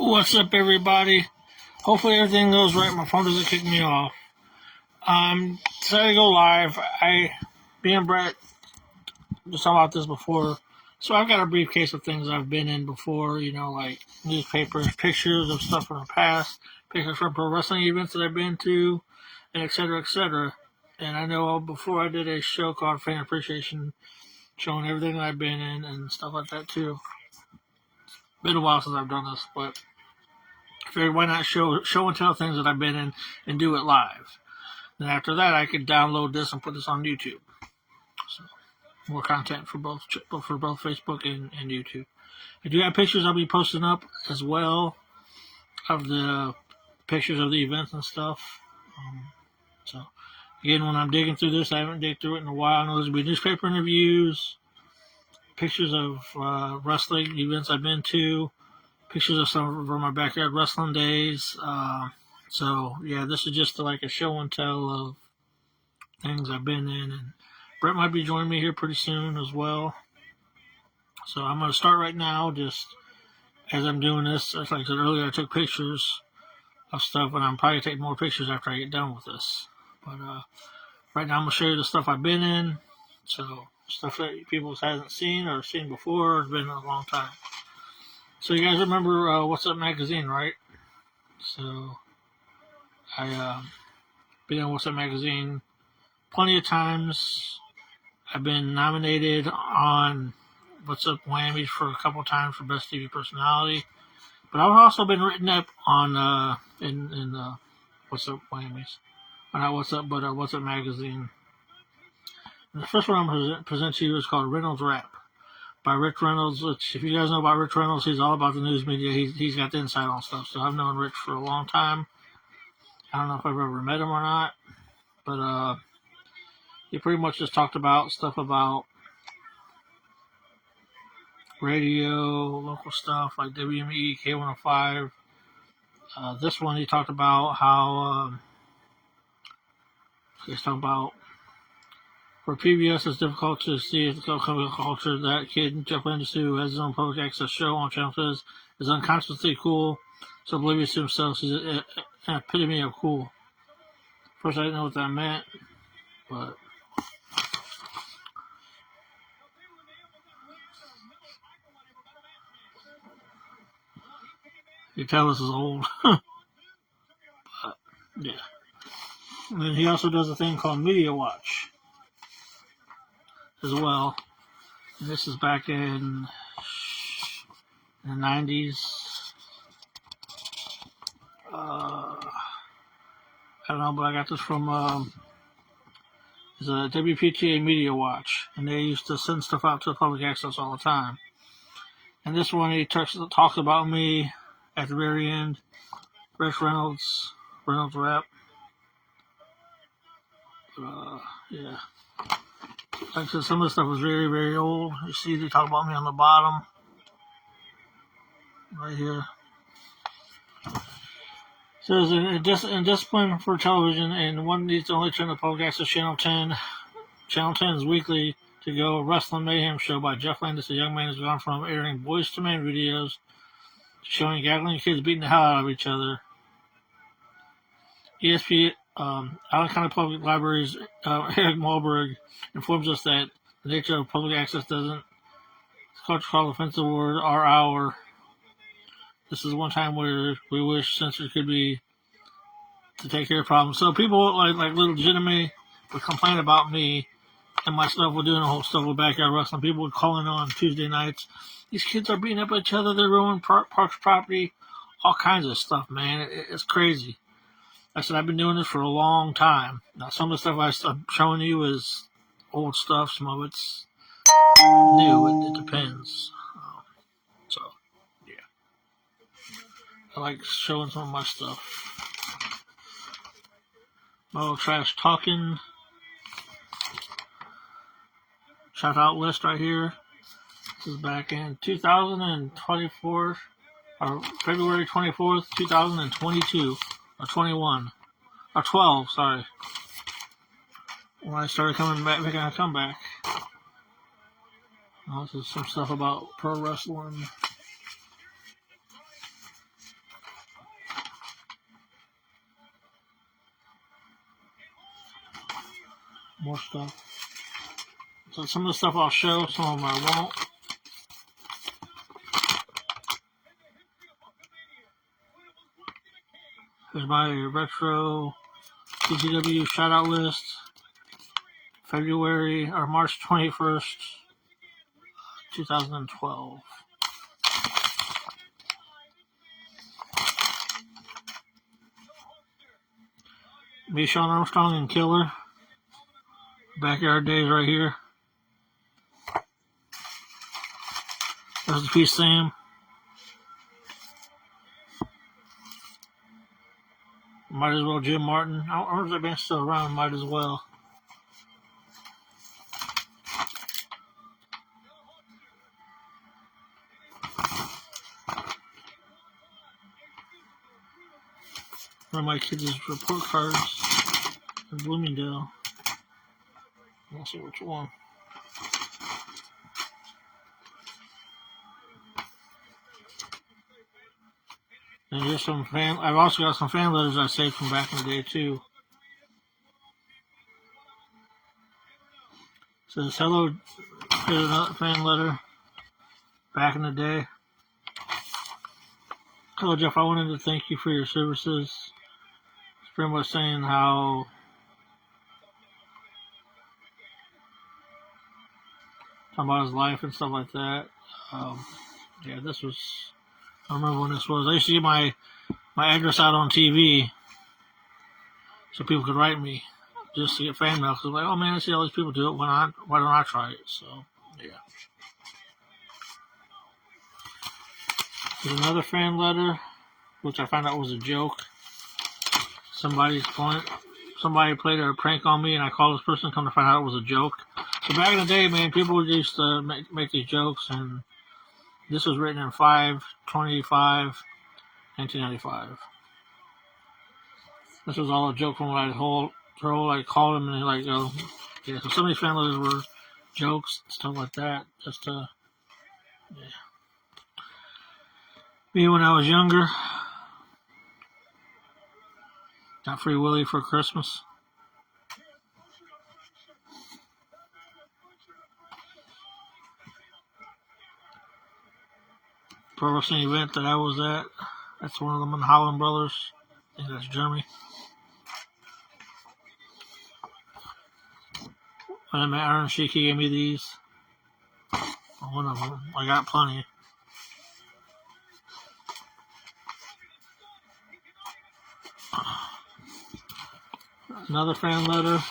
What's up, everybody? Hopefully everything goes right. My phone doesn't kick me off. Decided to go live. Me and Brett just talked about this before. So I've got a briefcase of things I've been in before, like newspapers, pictures of stuff from the past, pictures from pro wrestling events that I've been to, and et cetera, et cetera. And I know before I did a show called Fan Appreciation, showing everything that I've been in and stuff like that too. Been a while since I've done this, but I figured why not show and tell things that I've been in and do it live. Then after that, I could download this and put this on YouTube. So more content for both Facebook and YouTube. I do have pictures I'll be posting up as well of the pictures of the events and stuff. So again, when I'm digging through this, I haven't digged through it in a while. I know there's going to be newspaper interviews, pictures of wrestling events I've been to, pictures of some from my backyard wrestling days. So yeah, this is just like a show and tell of things I've been in, and Brett might be joining me here pretty soon as well. So I'm going to start right now. Just as I'm doing this, like I said earlier, I took pictures of stuff, and I'm probably taking more pictures after I get done with this. But right now, I'm going to show you the stuff I've been in. So stuff that people hasn't seen or seen before. It's been a long time. So you guys remember What's Up Magazine, right? So I been on What's Up Magazine plenty of times. I've been nominated on What's Up Whammies for a couple times for Best TV Personality. But I've also been written up on in What's Up Whammies. Not What's Up, but What's Up Magazine. And the first one I'm going to present to you is called Reynolds Rap by Rich Reynolds. Which, if you guys know about Rich Reynolds, he's all about the news media. He's got the insight on stuff. So I've known Rich for a long time. I don't know if I've ever met him or not. But he pretty much just talked about stuff about radio, local stuff like WME, K105. This one he talked about how he's talking about for PBS it's difficult to see if the culture that kid Jeff Landis, who has his own public access show on Channel 10, is unconsciously cool, so oblivious to himself. He's an epitome of cool. First, I didn't know what that meant, but you tell this is old. But yeah. And then he also does a thing called Media Watch as well. And this is back in the 90s. I don't know, but I got this from it's a WPTA Media Watch, and they used to send stuff out to the public access all the time. And this one, he talks about me at the very end. Rich Reynolds Rap. Yeah. Like I said, some of the stuff was very, very old. You see, they talk about me on the bottom, right here. It says in discipline for television, and one needs to only turn the public access Channel 10. Channel 10's weekly to go Wrestling Mayhem show by Jeff Landis. A young man has gone from airing Boys to Men videos to showing gaggling kids beating the hell out of each other. ESP, Allen County Public Library's Eric Malberg informs us that the nature of public access doesn't culture called offensive word or hour. This is one time where we wish censors could be to take care of problems. So people like little Jimmy would complain about me and my stuff. We're doing a whole stuff with backyard wrestling. People would call in on Tuesday nights. These kids are beating up each other. They're ruining parks property. All kinds of stuff, man. It's crazy. I said I've been doing this for a long time. Now some of the stuff I'm showing you is old stuff. Some of it's new. It depends. So, yeah. I like showing some of my stuff. My little trash talking shout out list right here. This is back in 2024, or February 24th, 2022, or 21, or 12, sorry. When I started making a comeback. This is some stuff about pro wrestling. More stuff. So some of the stuff I'll show, some of them I won't. Here's my retro CZW shoutout list. February or March 21st, 2012. Me, Sean Armstrong, and Killer. Backyard days right here. There's the Peace Sam. Might as well Jim Martin. I don't know if that band's still around. Might as well. One of my kids' report cards in Bloomingdale. I'll see which one. And here's some fan. I've also got some fan letters I saved from back in the day too. It says hello. Here's another fan letter. Back in the day. Hello Jeff, I wanted to thank you for your services. It's pretty much saying how talking about his life and stuff like that. Yeah, this was. I remember when this was. I used to get my address out on TV so people could write me just to get fan mail. Because I'm like, oh man, I see all these people do it. Why don't I try it? So, yeah. There's another fan letter, which I found out was a joke. Somebody played a prank on me, and I called this person. Come to find out it was a joke. So back in the day, man, people used to make these jokes, and this was written in 5/25/1995. This was all a joke from what I told. I called him and he like, oh, yeah. So some of these fan letters were jokes, stuff like that. Just yeah. Me when I was younger, got Free Willy for Christmas. Pro wrestling event that I was at. That's one of them in Holland Brothers. I think that's Germany. When I met Iron Sheik, he gave me these. One of them. I got plenty. Another fan letter.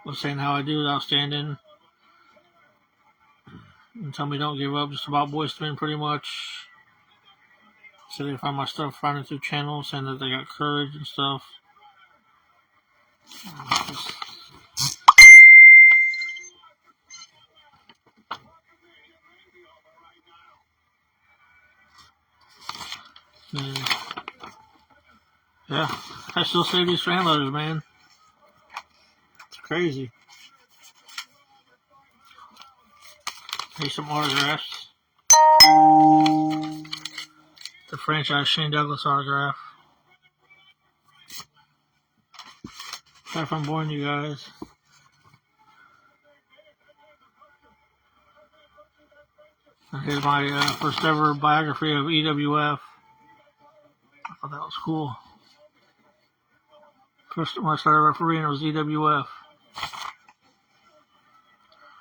Was saying how I do it outstanding. And tell me don't give up. Just about Boyz II Men pretty much. So they find my stuff running through channels, saying that they got courage and stuff. And yeah, I still save these fan letters, man. It's crazy. Here's some autographs. The franchise Shane Douglas autograph. Sorry if I'm boring you guys. And here's my first ever biography of EWF. I thought that was cool. First when I started refereeing, it was EWF.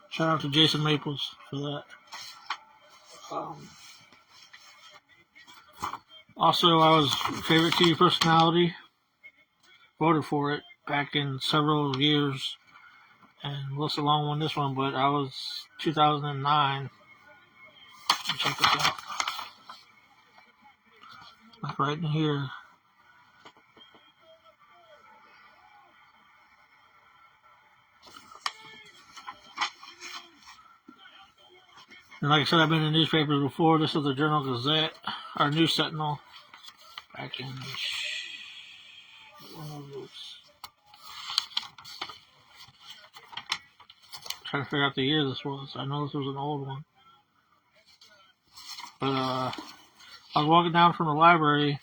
Shout out to Jason Maples for that. Also, I was favorite TV personality. Voted for it back in several years. And Melissa Long won this one, but I was 2009. Check this out. Like right in here. And like I said, I've been in newspapers before. This is the Journal Gazette, our News Sentinel, back in one of those. Trying to figure out the year this was. I know this was an old one. But I was walking down from the library,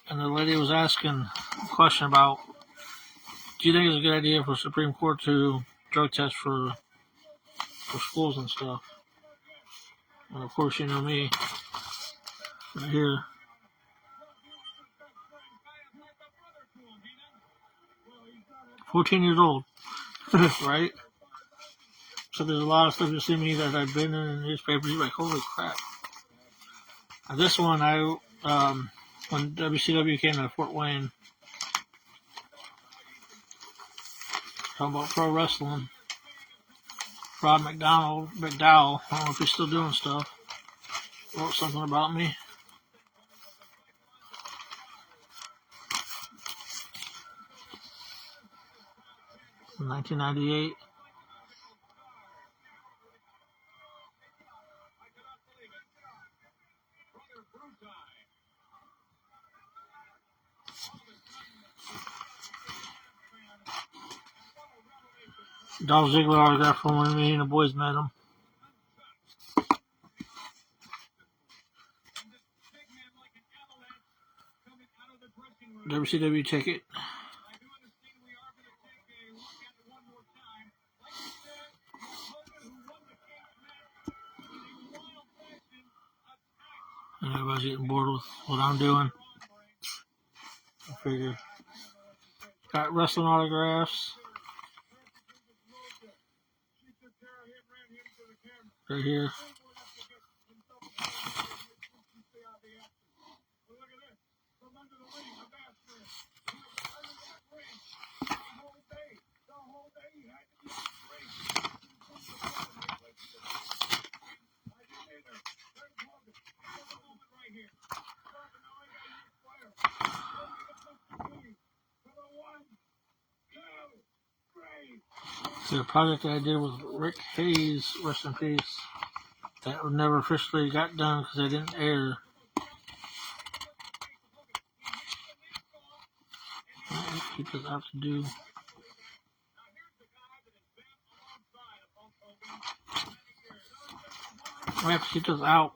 and the lady was asking a question about, do you think it's a good idea for Supreme Court to drug test for schools and stuff? And of course, you know me, right here. 14 years old, right? So there's a lot of stuff you see me that I've been in the newspapers. You're like, holy crap. And this one, when WCW came to Fort Wayne, talking about pro wrestling, Rod McDowell, I don't know if he's still doing stuff, wrote something about me. In 1998. Dolph Ziggler autograph from when me and the boys met him. WCW ticket. And everybody's getting bored with what I'm doing. I figure. Got wrestling autographs. Right here. The project that I did with Rick Hayes, rest in peace, that never officially got done because they didn't air. Keep this out to do. We have to keep this out.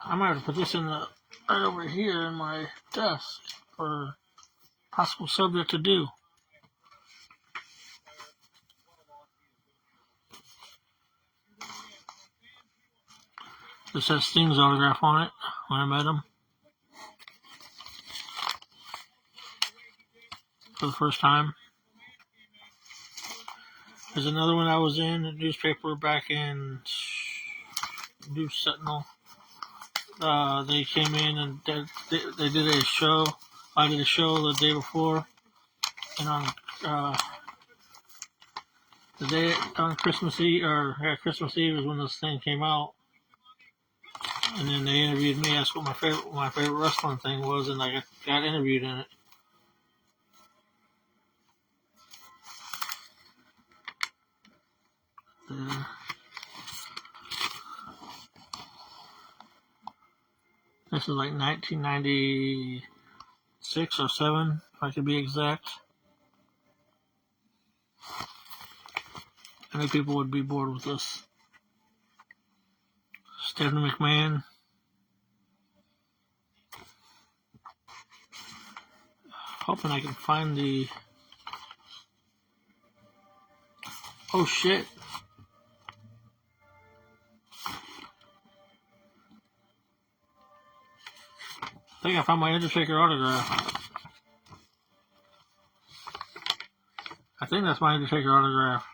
I might have to put this in right over here in my desk for possible subject to do. This has Sting's autograph on it when I met him for the first time. There's another one I was in the newspaper back in News Sentinel. They came in and they did a show. I did a show the day before, and on the day on Christmas Eve, Christmas Eve is when this thing came out. And then they interviewed me, asked what my favorite wrestling thing was, and I got interviewed in it. This is like 1996 or 7, if I could be exact. I know people would be bored with this. Stephanie McMahon. Hoping I can find the... Oh shit. I think I found my Undertaker autograph. I think that's my Undertaker autograph.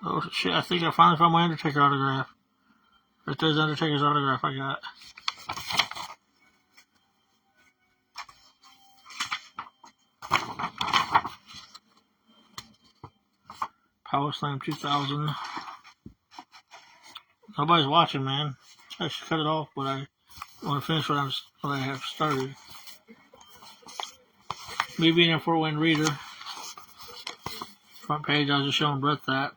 Oh shit, I think I finally found my Undertaker autograph. Right there's Undertaker's autograph I got. Power Slam 2000. Nobody's watching, man. I should cut it off, but I want to finish what I have started. Me being a Fort Wayne reader, Front page, I was just showing Brett that.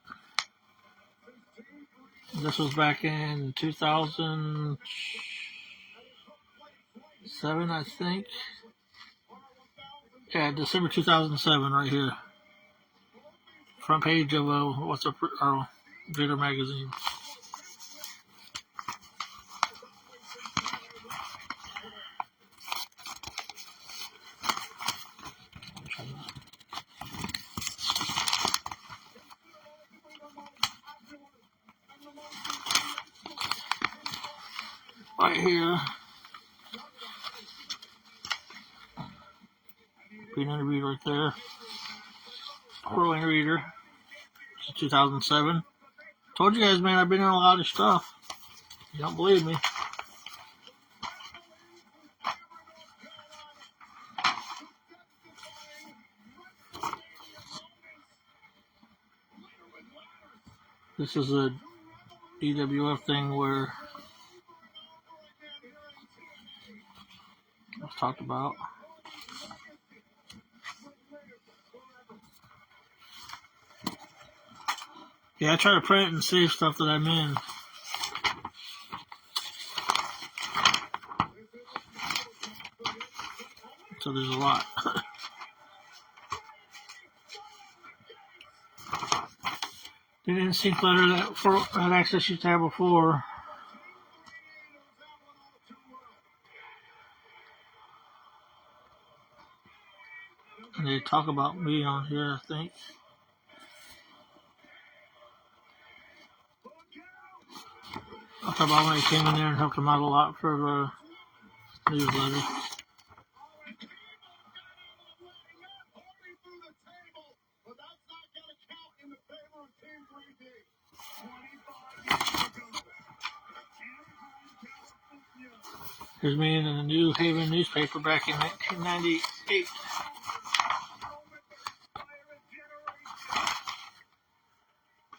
This was back in 2007, I think. Yeah, December 2007, right here. Front page of What's Up, Gator magazine. Right here. Green and reader right there. Whirling reader. 2007. Told you guys, man, I've been in a lot of stuff. You don't believe me? This is a EWF thing where I've talked about. Yeah, I try to print and save stuff that I'm in. So there's a lot. They didn't sync letter that access used to have before. And they talk about me on here, I think. I'll talk about when I came in there and helped them out a lot for the newsletter. Here's me in the New Haven newspaper back in 1998.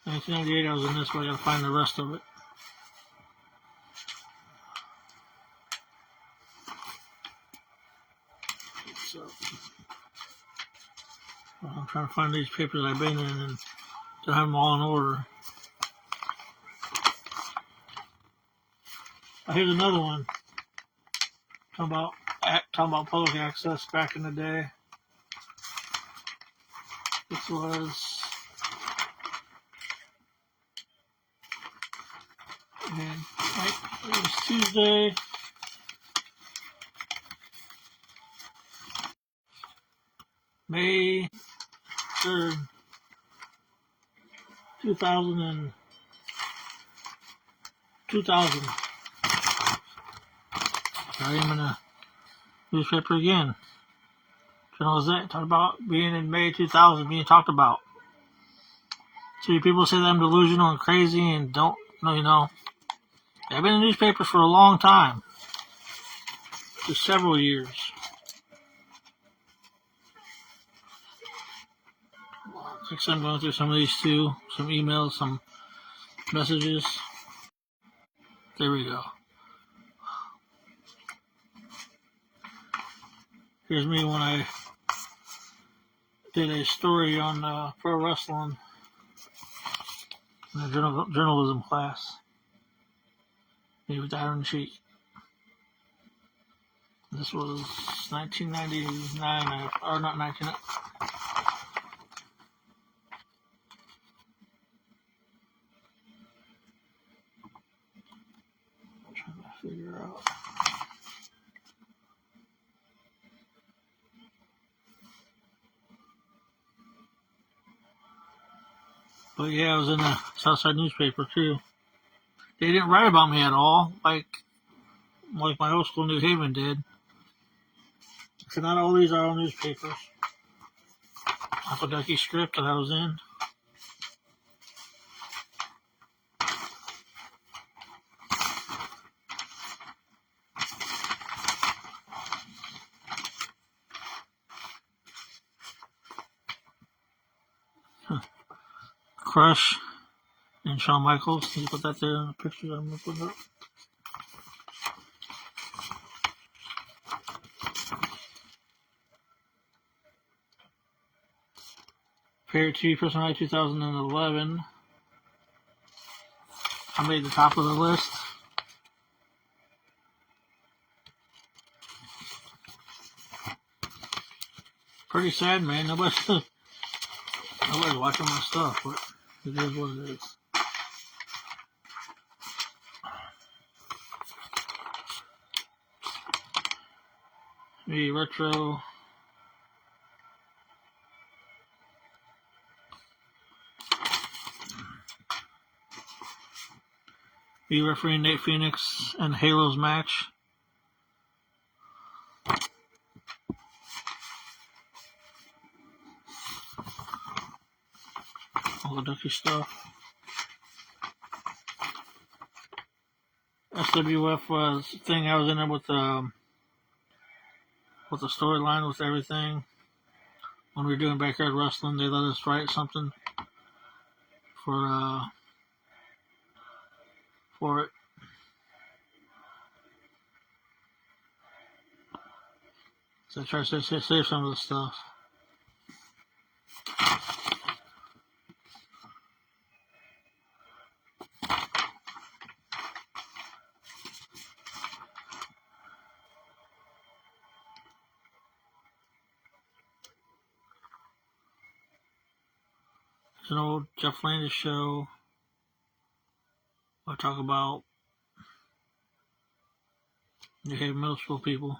In 1998, I was in this, but I gotta find the rest of it. So, I'm trying to find these papers I've been in and to have them all in order. Here's another one. Talking about public access back in the day. This was it was Tuesday. May 3rd, 2000. I am in a newspaper again. Journal Gazette talked about being in May 2000, being talked about. See, people say that I'm delusional and crazy and don't know, I've been in newspapers for a long time. For several years. Next, I'm going through some of these too. Some emails, some messages. There we go. Here's me when I did a story on pro wrestling in a journalism class. Me with Iron Sheik. This was 1999, or not 19. I'm trying to figure out. But yeah, I was in the Southside newspaper too. They didn't write about me at all, like my old school New Haven did. So not all these are all newspapers. Uncle Ducky Strip that I was in. Crush and Shawn Michaels. Can you put that there in the picture I'm going to put up? Favorite TV personality 2011. I made the top of the list. Pretty sad, man. Nobody's watching my stuff, but it is what it is. Maybe retro. Be refereeing Nate Phoenix and Halo's match. All the Ducky stuff. SWF was thing I was in there with the storyline with everything. When we were doing backyard wrestling, they let us write something for it. So I try to save some of the stuff. It's an old Jeff Landis show. I talk about New Haven middle school people.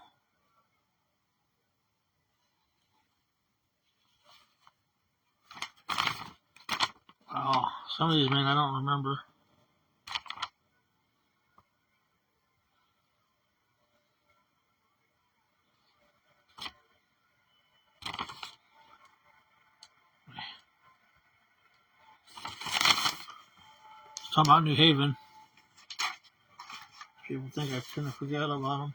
Oh, some of these men I don't remember. Talking about New Haven. People think I shouldn't forget about them.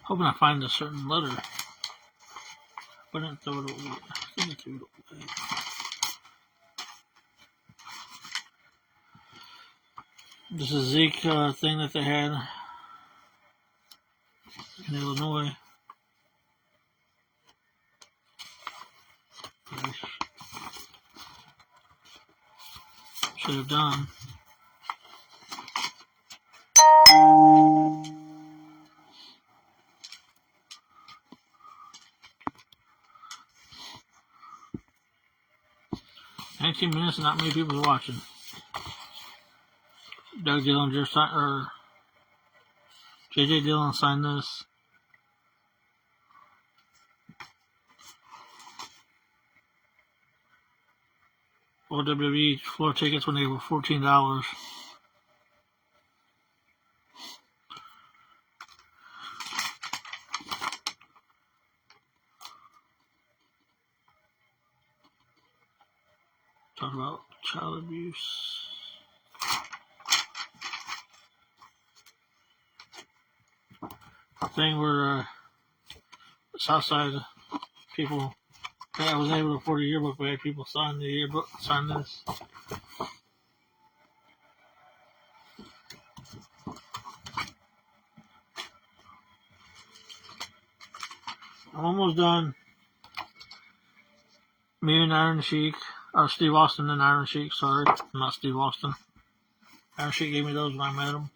Hoping I find a certain letter. But I didn't throw it away. I think I threw it away. This is Zeke thing that they had in Illinois. Should have done. "19 minutes and not many people are watching." Doug Dillinger or JJ Dillon signed this. WWE floor tickets when they were $14. Talk about child abuse. Thing where Southside people, I was able to afford a yearbook, but I had people sign the yearbook, sign this. I'm almost done. Me and Iron Sheik, or Steve Austin and Iron Sheik, sorry, not Steve Austin. Iron Sheik gave me those when I met him.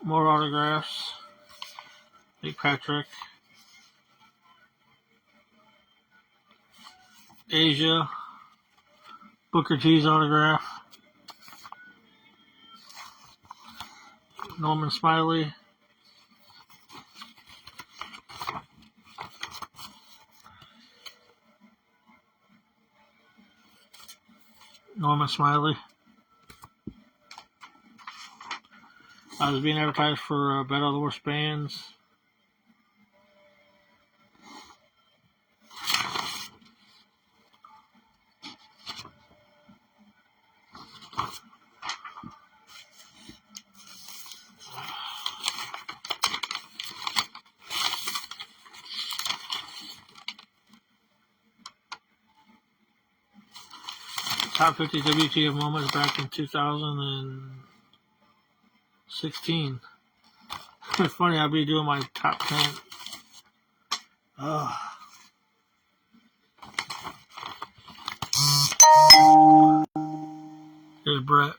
More autographs. Nick Patrick. Asia. Booker T's autograph. Norman Smiley. Norman Smiley. I was being advertised for Battle of the Worst Bands. top 50 WTF moments back in 2016. It's funny, I'll be doing my top 10. Oh. Here's Brett.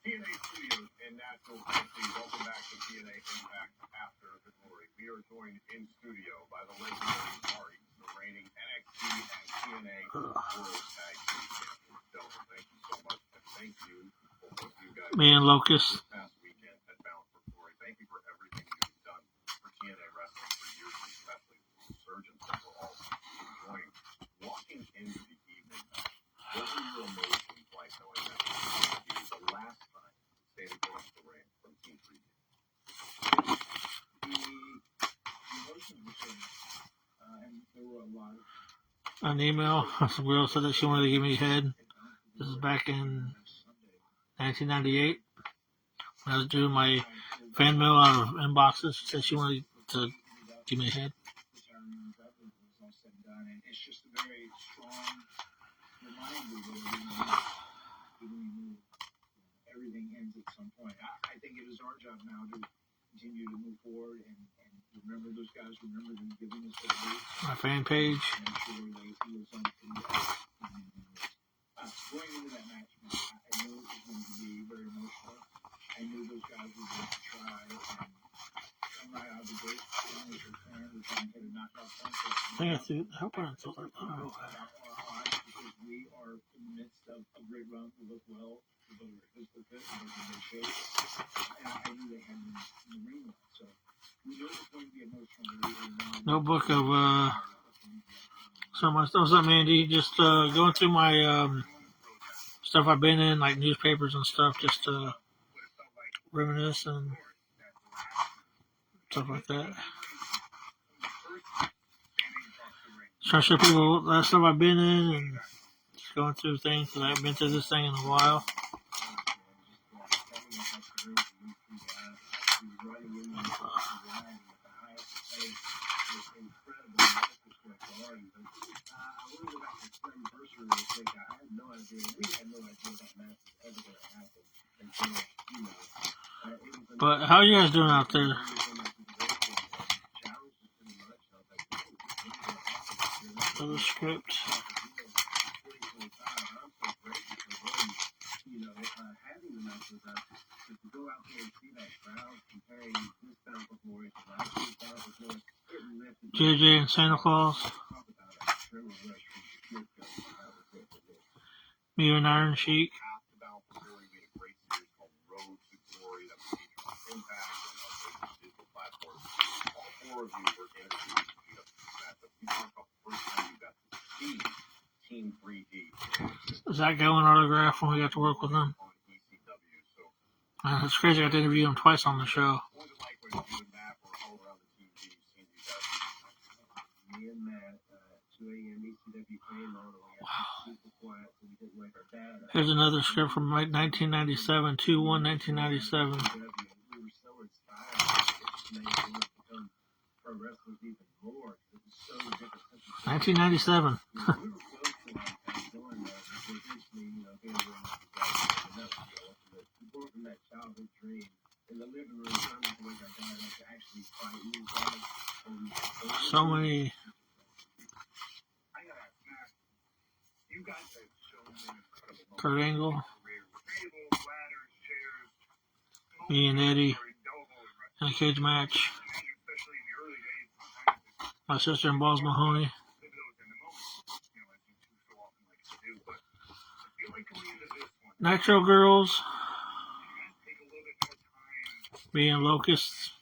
TNA Studios in Nashville, Tennessee. Welcome back to TNA Impact After the Glory. We are joined in studio by the legendary Marty, the reigning NXT and TNA World Tag Team Champions. Gentlemen, thank you so much, and thank you for what you guys Me and Locust. this past weekend at Bound for Glory. Thank you for everything you've done for TNA Wrestling for years, especially the resurgence that we're all enjoying. Walking into the evening, what were your emotions like knowing that this would be the last time standing across the ring from Team 3D? The emotions were certain, and there were a lot of An email. Some girl said that she wanted to give me head. This is back in 1998. When I was doing my fan mail out of inboxes. She said she wanted to give me a head. It's just a very strong reminder that everything ends at some point. I think it is our job now to continue to move forward and remember those guys, remember them giving us their boots. My fan page. Make sure they feel something. Going into that match, I knew it was going to be very emotional. I knew those guys were going to try and come right out of the gate. We're trying to get a knockout punch. I think I hope I don't feel that. Because we are in the midst of a great run. We look well. We look physical fit. We look in good shape. And I knew they had them in the ring. So we knew it was going to be emotional. Notebook of so much stuff. What's up, Mandy? Just going through my stuff I've been in, like newspapers and stuff, just to reminisce and stuff like that. Just trying to show people that stuff I've been in and just going through things because I haven't been through this thing in a while. But how are you guys doing out there? For the script. JJ and Santa Claus. Me and Iron Sheik. Is that going autograph when we got to work with them? It's crazy. I got to interview him twice on the show. Wow. Here's another script from 1997, 2/1/1997. 1997. So many. Kurt Angle, me and Eddie in a cage match. My sister and Balls Mahoney. Nitro Girls, me and Locusts.